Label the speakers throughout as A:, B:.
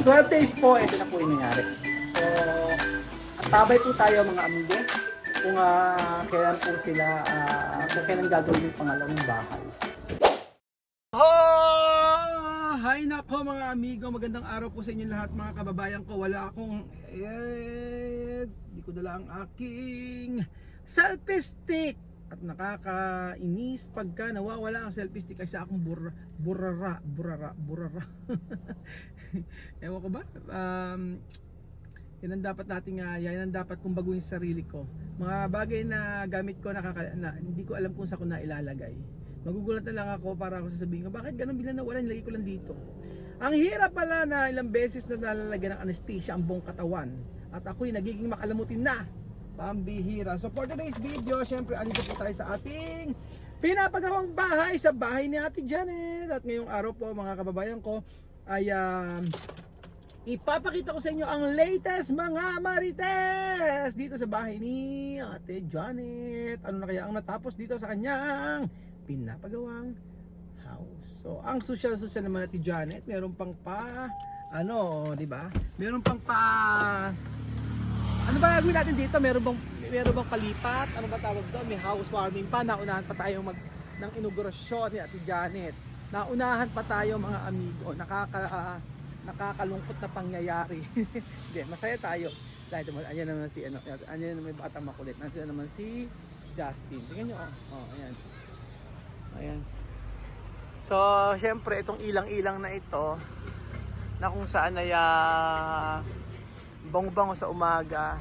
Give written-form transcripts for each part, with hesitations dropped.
A: 12 days po, ito na po yung nangyari. So, at tabay po tayo mga amigo kung kailan po sila, kung kailan gagawin yung pangalawang bahay. Oh! Hi nako mga amigo, magandang araw po sa inyo lahat mga kababayan ko. Wala akong, di ko dala ang aking selfie stick. At nakakainis pagka nawawala ang selfie stick kasi akong burara. Ewan ko ba? Yan ang dapat nating yan ang dapat kong baguhin sa sarili ko. Mga bagay na gamit ko hindi ko alam kung saan ko na ilalagay. Magugulat na lang ako para ako sasabihin ko, bakit ganun bigla nawala, nilagay ko lang dito. Ang hirap pala na ilang beses na nalalagyan ng anesthesia ang buong katawan. At ako'y nagiging makalamutin na. Pambihira. So for today's video, syempre andito po tayo sa ating pinapagawang bahay sa bahay ni Ate Janet. At ngayong araw po mga kababayan ko ay ipapakita ko sa inyo ang latest mga marites dito sa bahay ni Ate Janet. Ano na kaya ang natapos dito sa kanyang pinapagawang house. So ang social naman Ate Janet, meron pang di ba? Meron pang ano ba gawin natin dito? Meron bang palipat? Ano ba tawag doon? May housewarming pa. Naunahan pa tayo ng inaugurasyon ni Ate Janet. Naunahan pa tayo mga amigo. Nakakalungkot na pangyayari. Hindi, masaya tayo. Dahil ayan naman si ayan naman may batang makulit. Nandiyan naman si Justin. Tingnan niyo ayan. Ayan. So, syempre itong ilang-ilang na ito na kung saan ay bango-bango sa umaga.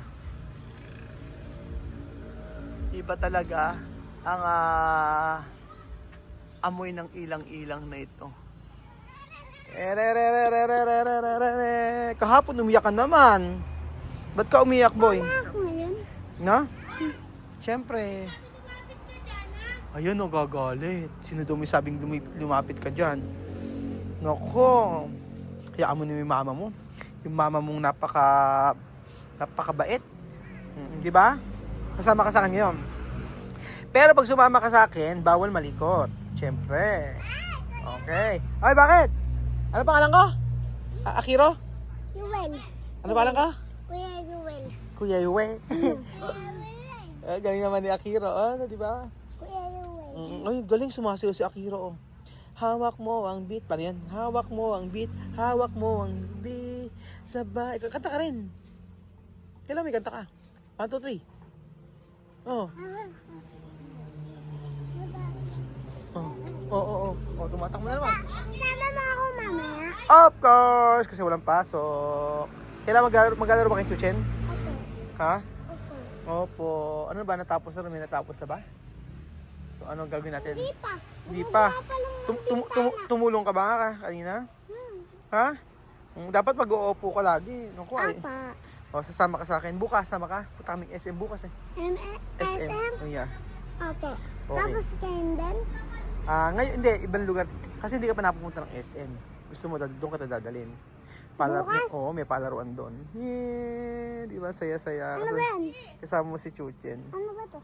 A: Iba talaga ang amoy ng ilang-ilang na ito. Kahapon umiyak ka naman. Ba't ka umiyak, boy? Na? Siyempre. Ayun o, gagalit. Sino daw may sabing lumapit ka dyan? Nako. Hayaan mo na yung mama mo. Yung mama mong napakabait. Di ba? Kasama ka sa kanya yun. Pero pag sumama ka sa akin, bawal malikot. Siyempre. Okay. Ay, bakit? Ano pangalan ko? Akiro?
B: Yuel.
A: Ano pangalan ka?
B: Kuya Yuel.
A: Kuya Yuel. Galing naman ni Akiro. Di ba?
B: Kuya Yuel.
A: Ay, galing sumasayaw si Akiro. Hawak mo ang beat. Paano yan? Hawak mo ang beat. Hawak mo ang beat. Sabay. Kanta ka rin. Kailan may kanta ka? 1, 2, 3. Oh. Tumatak mo na naman.
B: Sama mo ako mamaya?
A: Of course! Kasi walang pasok. Kailan maglalaro ba kayong Chuchen?
B: Opo.
A: Ha?
B: Opo.
A: Opo. Ano ba? Natapos na? May natapos na ba? So, ano gagawin natin?
B: Hindi pa.
A: Hindi pa.
B: Wala pa lang
A: Tumulong ka ba kanina? Ha? Dapat mag-uupo ka lagi. Naku, ay.
B: Apa.
A: O, sasama ka sa akin. Bukas, sama ka. Punta kaming SM bukas eh. SM? Oh, yeah.
B: Opo.
A: Okay.
B: Tapos Kendall?
A: Ngayon, hindi. Ibang lugar. Kasi hindi ka pa napupunta ng SM. Gusto mo, doon ka dadalhin.
B: Bukas?
A: Oo, may palaruan doon. Yeah, di ba? Saya-saya.
B: Ano ba yan?
A: Kasama mo si Chuchen.
B: Ano ba to?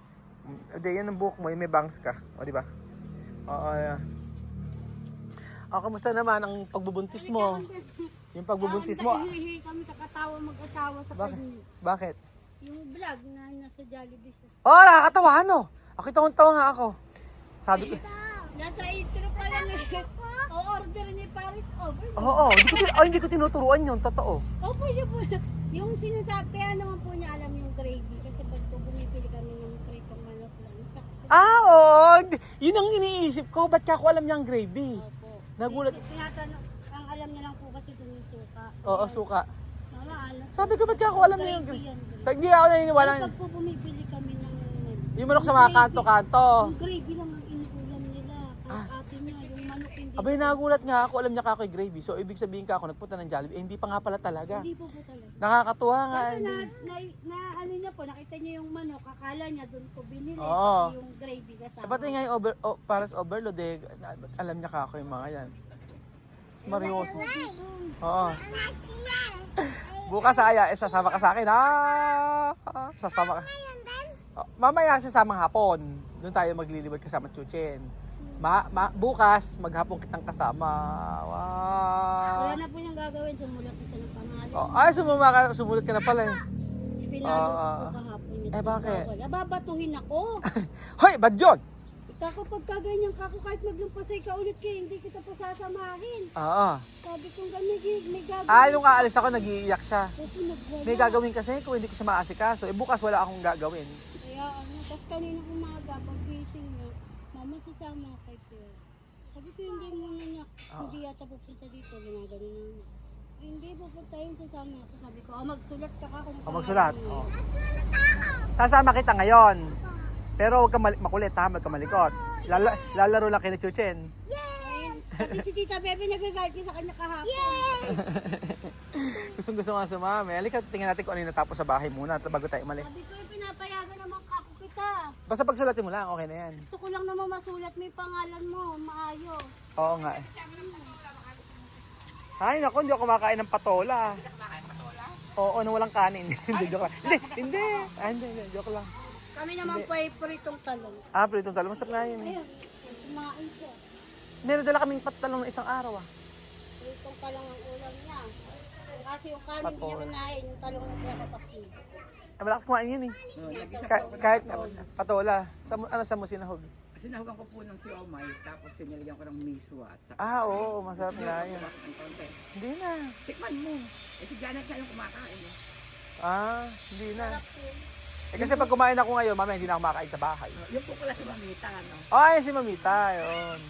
A: Hindi, yan ang buhok mo. May bangs ka. O, di ba? Oo, yeah. Kamusta naman ang pagbubuntis mo? Yung pagbubuntis mo.
C: Hihi kami kakatawa mag-asawa sa kanya.
A: Bakit?
C: Yung vlog na nasa Jollibee siya.
A: Oh, nakakatawa, ano? Ako tawang-tawa nga ako. Sabi ko,
C: Nasa intro pa lang o-order ni Paris over.
A: oo, hindi ko tinuturuan yun, totoo.
C: Opo siya po. Yung sinasabi, kaya naman po niya alam yung gravy. Kasi pag po bumibili kami ng pritong manok lang. Sakto.
A: Oo, yun ang iniisip ko. Ba't ka ako alam niya ang gravy?
C: Opo.
A: Nagulat.
C: Tinatanong, ang alam niya lang po kasi dun yung suka.
A: Oo, suka.
C: Mama, alam.
A: Sabi ko, ba't ka ako alam niya yung
C: Gravy
A: gravy?
C: yan, gravy.
A: Hindi ako naniniwala.
C: Pag po bumibili kami ng
A: Yung manok sa mga kanto-kanto.
C: yung gravy lang ang inuulam nila. Kaya ate niya, yung manok hindi.
A: Abay, nagulat nga ako. Alam niya ka ako'y gravy. So, ibig sabihin ka ako nagpunta ng Jollibee. Hindi pa nga pala talaga.
C: Hindi po talaga.
A: Nakakatuwa nga.
C: Kasi
A: Hindi.
C: na ano niya po, nakita niya yung manok, akala niya doon po binili.
A: Oo.
C: Yung gravy kasama.
A: Pati nga yung Paris overload eh. Alam niya ka ako yung mga yan. Marioso. Oo. Bukas aya, sasama ka sa akin ha. Sasama ka. Mamaya sasamang hapon. Doon tayo maglilibad kasama Chuchen. Bukas, maghapon kitang kasama.
C: Wala
A: Wow.
C: na po niyang gagawin. Sumulat na siya ng pangalan.
A: Oh, ay, sumulat ka na pala eh.
C: Pinalo ko kahapon niya.
A: Eh, bakit?
C: Babatuhin ako.
A: Hoy, bad yun!
C: Ikaw kapag kaganyan ka ako, kahit maglumpasay ka ulit kayo, hindi kita pa sasamahin.
A: Oo.
C: Sabi kong ganyan, may gagawin.
A: Ah, nung aalis ako, nag-iiyak siya.
C: Opo, nagwala.
A: May gagawin kasi kung hindi ko siya maasikaso. Eh, bukas wala akong gagawin.
C: Kaya tapos kanina umaga, pag gising niya, mama sasama ka kay Pierre. Sabi ko, hindi muna niya, hindi yata pupunta dito, ginagano na niya. Hindi, pupunta yun, sasama ako. Sabi ko, magsulat ka kung
A: Magsulat.
C: pangalan mo.
A: Oh. Sasama kita ngayon. Pero huwag ka makulit ha, huwag ka malikot. Lalaro lang kay Chuchen.
C: Ayun, Pati si Tita Bebe nagagalit niya sa kanya kahapon.
A: Gusto nga sumami. Halika, tingnan natin kung ano yung natapos sa bahay muna bago tayo umalis.
C: Sabi ko, pinapayagan naman ako kita.
A: Basta pagsulatin mo lang, okay na yan.
C: Gusto ko lang naman masulat mo yung pangalan mo, maayos.
A: Oo nga eh. Ay, naku, hindi ako kumakain ng patola. Oo, nang walang kanin. Hindi, joke lang. Hindi. Hindi, joke lang.
C: Kami naman po ay pritong talong.
A: Ah, pritong talong. Masarap nga yun eh.
C: Ayun, kumain siya.
A: Meron dala kaming patalong ng isang araw ah.
C: Pritong talong ang ulam niya. Kasi yung kanin hindi niya kinain, yung talong na pinapapaksin.
A: Ay, malakas kumain yun eh. Kahit patola. Sa mo sinahog?
D: Sinahugan ko po ng siomay, tapos sinilagyan ko ng miswa at saka.
A: Ah, oo. Masarap nga yun.
D: Ang konti.
A: Hindi na.
D: Tikman mo. Eh si Janet siya yung kumakain.
A: Ah, hindi na. Eh kasi pag kumain ako ngayon, mamaya hindi na ako makakain sa bahay.
D: Yung po pala si Mamita, ano?
A: Ay, si Mamita, yun.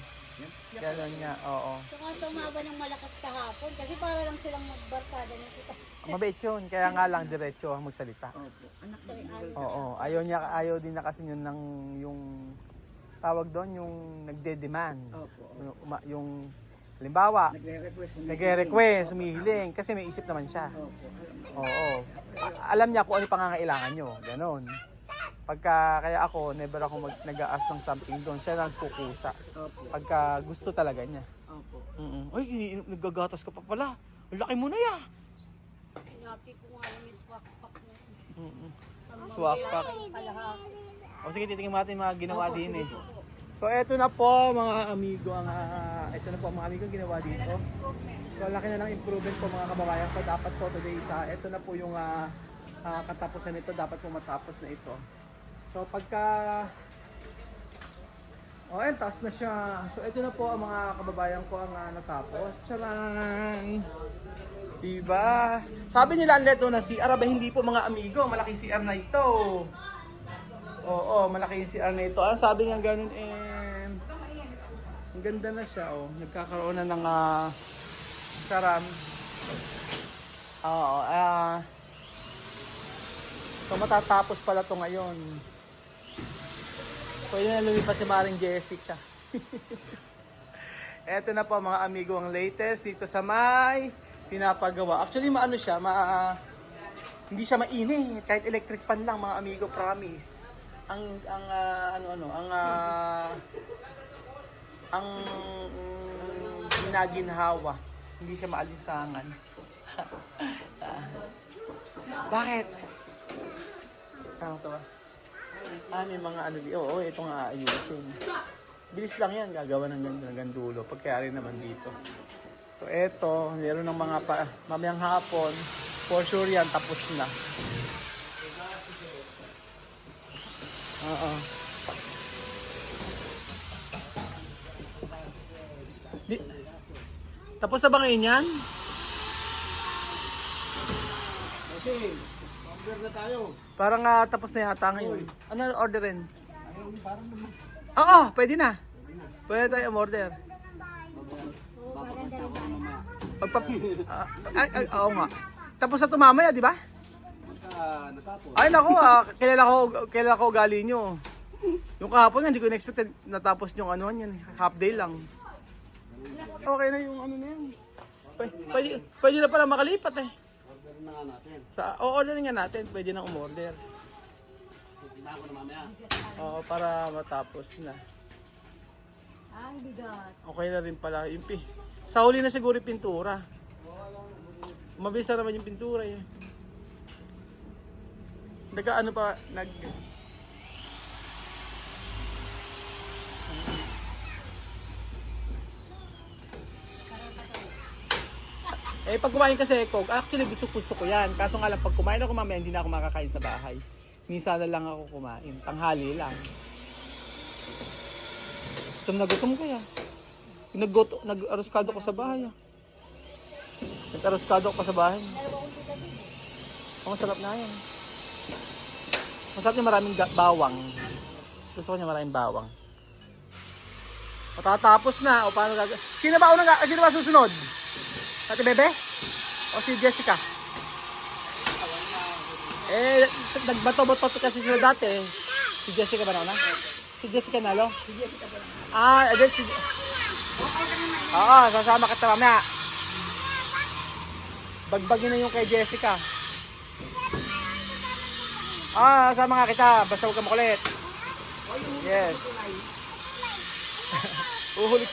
A: Ganun nga, oo.
C: Saka tumawa ng malakas kahapon kasi para lang silang magbarkada ng kita.
A: Mabait yun, kaya nga lang diretso ang magsalita.
D: Opo. Anak
C: Sorry,
D: niya.
C: Al.
A: Oo, ayaw din na kasi yun ng yung tawag doon, yung nagde-demand.
D: Opo.
A: Yung halimbawa,
D: Nagre-request.
A: humihiling, kasi may isip naman siya.
D: Opo.
A: Oo. Alam niya kung ano yung pangangailangan nyo, ganon. Kaya ako, never ako nag-aas ng something doon, siya nagkukusa.
D: Opo.
A: Pagka gusto talaga niya.
D: Opo.
A: Uy, naggagatas ka pa pala. Ang laki mo na ya.
C: Sinabi ko nga yung swakpak na.
A: Swakpak.
C: Kalahati.
A: O sige, titingnan natin yung mga ginawa din eh. So eto na po mga amigo, ito na po mga amigo ginawa dito. So laki na ng improvement po mga kababayan ko. Dapat po today ito na po yung katapusan nito, dapat po matapos na ito. So pagka ayun, taas na siya. So ito na po ang mga kababayan ko ang natapos. Tcharan! Diba? Sabi nila leto na CR, ba hindi po mga amigo, malaki CR na ito. Oo, malaki yung CR na ito. Ah, sabi nga ganun ang ganda na siya, oh. Nagkakaroon na ng charan. Oo, so matatapos pala to ngayon. Pwede na lumipas si Maring Jessica. Eto na po mga amigo ang latest dito sa may pinapagawa. Actually maano siya, hindi siya mainit, kahit electric pan lang mga amigo, promise. Ang ginaginhawa, hindi siya maalinsangan. Bakit? Ano to ba? May mga ano di. Oo, ito nga ayusin. Bilis lang yan, gagawa ng gandulo. Pagkayari naman dito. So eto, meron ng mga mamayang hapon. For sure yan, tapos na. Oo. Tapos na ba ngayon yan?
D: Okay. Order na tayo.
A: Parang tapos na yata ngayon. Ano orderin? Oo, pwede na. Pwede tayo order. Oo nga. Tapos na ito mamaya, di ba? Ay nako, kilala ko ugali nyo. Yung kahapon nga, hindi ko na-expected natapos yung ano yan. Half day lang. Okay na yung ano na yan. Pwede na pala makalipat eh. Order nga natin, pwede nang umorder. Oo, para matapos na.
C: Ang bigat.
A: Okay na rin pala. Sa huli na siguro yung pintura. Mabilis na naman yung pintura eh. Ano pa, Eh, pag kumain kasi ako, actually gusto ko yan. Kaso nga lang, pag kumain ako mamaya, hindi na ako makakain sa bahay. Minsan na lang ako kumain. Tanghali lang. Gutom kaya. Nag-aruskado ko sa bahay. Nag-aruskado ko pa sa bahay. Oh, masarap na yan. Masarap niya maraming bawang. Gusto ko niya maraming bawang. Matatapos na. O paano gagawin? Sino ba susunod? Ate Bebe? O si Jessica? Eh, nagbato-bato kasi sila dati. Si Jessica ba na? Si Jessica nalo? Si Jessica ba na? Ah, again si... Oo, sasama kita mamaya. Bagbagin na yung kay Jessica. Ah, sama nga kita. Basta huwag ka makulit. Yes. Uhulit.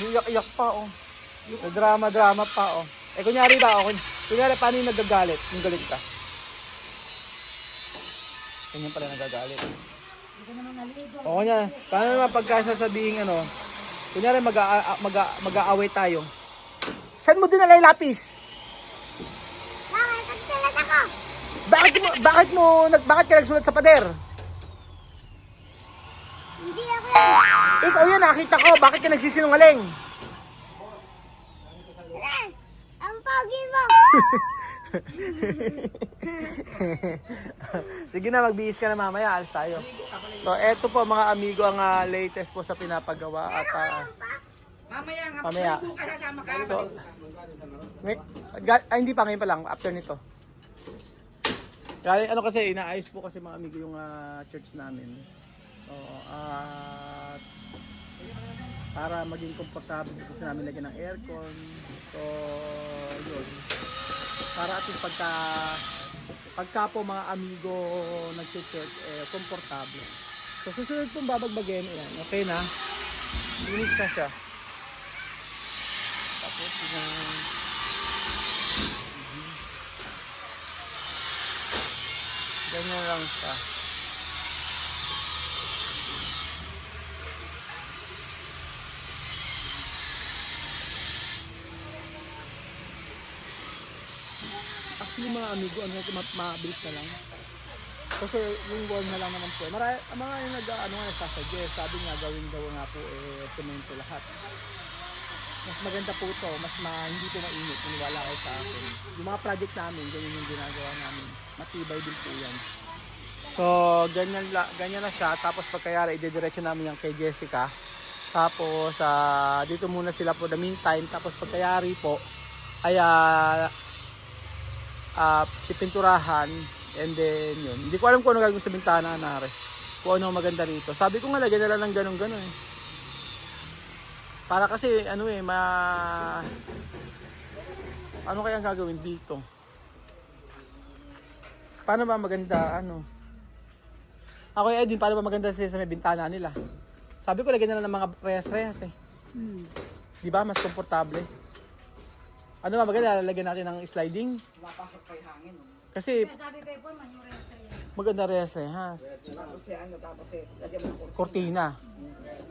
A: Iyak-iyak pa, oh. Drama-drama pa, oh. Eh, kunyari ba, oh. Kunyari, paano yung nagagalit? Yung galit ka. Ganyan pala nagagalit. O, kunyari, paano naman pagkasasabihin, ano, kunyari, mag-aaway tayo. Saan mo dinala yung lapis?
B: Nagsulat ako.
A: Bakit ka nagsulat sa pader?
B: Hindi ako yan.
A: Ikaw yan, nakita ko. Bakit ka nagsisinungaling?
B: Ang pogi mo.
A: Sige na, magbihis ka na mamaya. Alis tayo. So, eto po mga amigo ang latest po sa pinapagawa. At
D: Mamaya nga,
A: mamaya.
D: bukas sasama ka.
A: So, hindi pa, ngayon pa lang. After nito. Kaya ano kasi, inaayos po kasi mga amigo yung church namin. Oo, at para maging komportable po sa namin lagyan ng aircon. So, yun. Para at least pagka po mga amigo nag-church, komportable. So, susunod pong babagbagin. Ayan, okay na. Linis na siya. Tapos, ganyan lang siya. Actually mga amigo, mabilis na lang. Kasi yung wall na lang naman po. Mga yung nagsasuggest, sabi nga gawin daw nga po semento lahat. Mas maganda po ito, hindi po mainit, maniwala kayo sa akin. Yung mga project namin, ganyan yung ginagawa namin. Matibay din po yan. So, ganyan na siya. Tapos pagkayari, idediretso namin yung kay Jessica. Tapos, dito muna sila po the meantime. Tapos pagkayari po, ay pipinturahan. And then, yun. Hindi ko alam kung ano gagawin sa bintana, nare. Kung ano maganda rito. Sabi ko nga, lagyan na lang ng ganun-ganun eh. Para kasi, ano kaya ang gagawin dito? Paano ba maganda, Ako din, paano ba maganda sa may bintana nila? Sabi ko, lagyan na lang ng mga rehas-rehas eh. Di ba? Mas komportable. Ano ba maganda? Lalagyan natin ng sliding.
D: Mapasok pa yung hangin.
A: Kasi, maganda rehas-rehas.
D: Tapos lagyan mo ng
A: Cortina.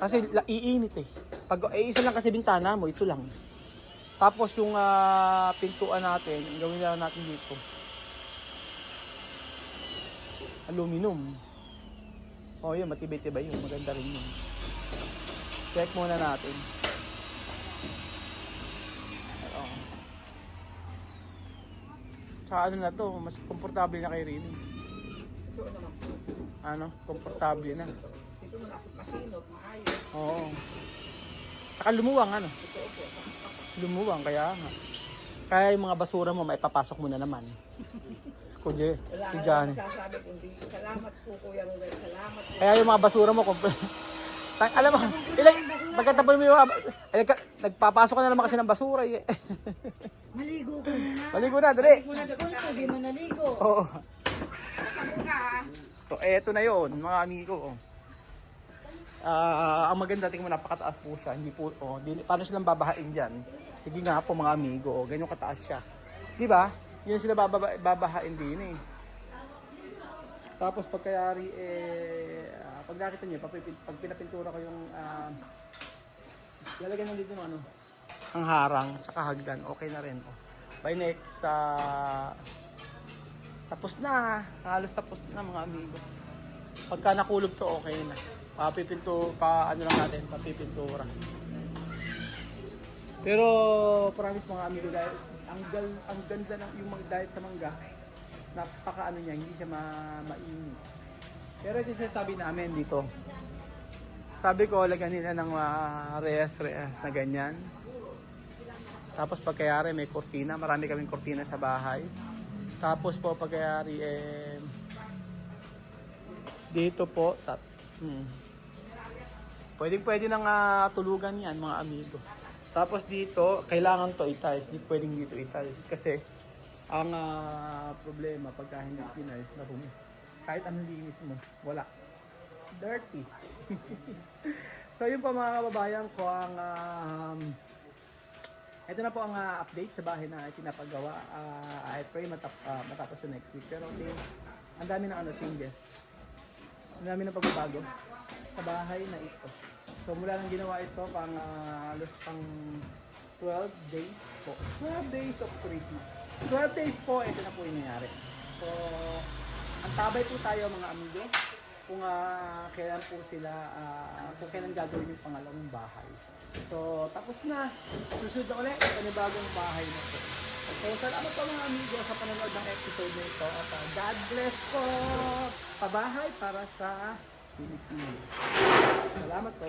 A: Kasi iinit eh. Pag isa lang kasi bintana mo, ito lang. Tapos yung pintuan natin, gawin lang natin dito. Aluminum. Oh, yun, matibay-tibay yun. Maganda rin yun. Check muna natin. Oo. Tsaka ano na to, mas komportable na kay Rini. Komportable na.
D: Ito mo nasa masinot, maayos.
A: Oo. Tsaka lumuwang Lumuwang, kaya nga. Kaya yung mga basura mo, maipapasok mo na naman. Kuya,
D: Wala
A: si
D: na
A: Johnny.
D: masasabi kundi salamat po Kuya Ruben, salamat po.
A: Kaya yung mga basura mo, alam mo, pagkatapon mo yung nagpapasok ka na naman kasi ng basura eh.
C: Maligo ka na.
A: Maligo na, dali.
C: Hindi mo naligo.
A: Oo.
D: Sabi ka ha.
A: So, eto na yun, mga amigo. Ang maganda, tingnan mo, napakataas po siya. Hindi po, paano silang babahain dyan? Sige nga po mga amigo, ganyan kataas siya. Di ba? Yun sila babahain din eh. Tapos pagkayari pag nakita niyo, pag pinapintura ko yung lalagyan mo dito ng ang harang, tsaka hagdan, okay na rin. Oh. By next, tapos na. Halos tapos na mga amigo. Pagka nakulog to, okay na. Ano lang natin, papipintura. Pero, promise mga amigo, dahil ang ganda ng yung dahil sa mangga, napaka niya, hindi siya mainit. Pero ito sabi namin dito. Sabi ko, lagyan nila ng reyes na ganyan. Tapos pagkayari may kortina, marami kaming kortina sa bahay. Tapos po pagkayari dito po, pwede nang tulugan yan mga amigo. Tapos dito, kailangan to i-tiles, di pwedeng dito i-tiles. Kasi ang problema pagka hindi i-tiles, marumi. Kahit anong linis mo, wala. Dirty. So yun po mga kababayan ko, ito na po ang update sa bahay na pinapagawa. I pray matapos sa next week. Pero okay, ang dami ng changes. Ang dami ng pagbabago sa bahay na ito. So mula nang ginawa ito pang 12 days po. 12 days of treatment. 12 days po, ito na po yung nangyari. So, ang tabay po tayo mga amigo kung kailan po sila, kung kailan gagawin yung pangalawang bahay. So, tapos na. Susunod na ulit, panibagong bahay na po. So, salamat po mga amigo sa panonood ng episode nito. At God bless po! Pabahay para sa Pilipinas. Salamat po.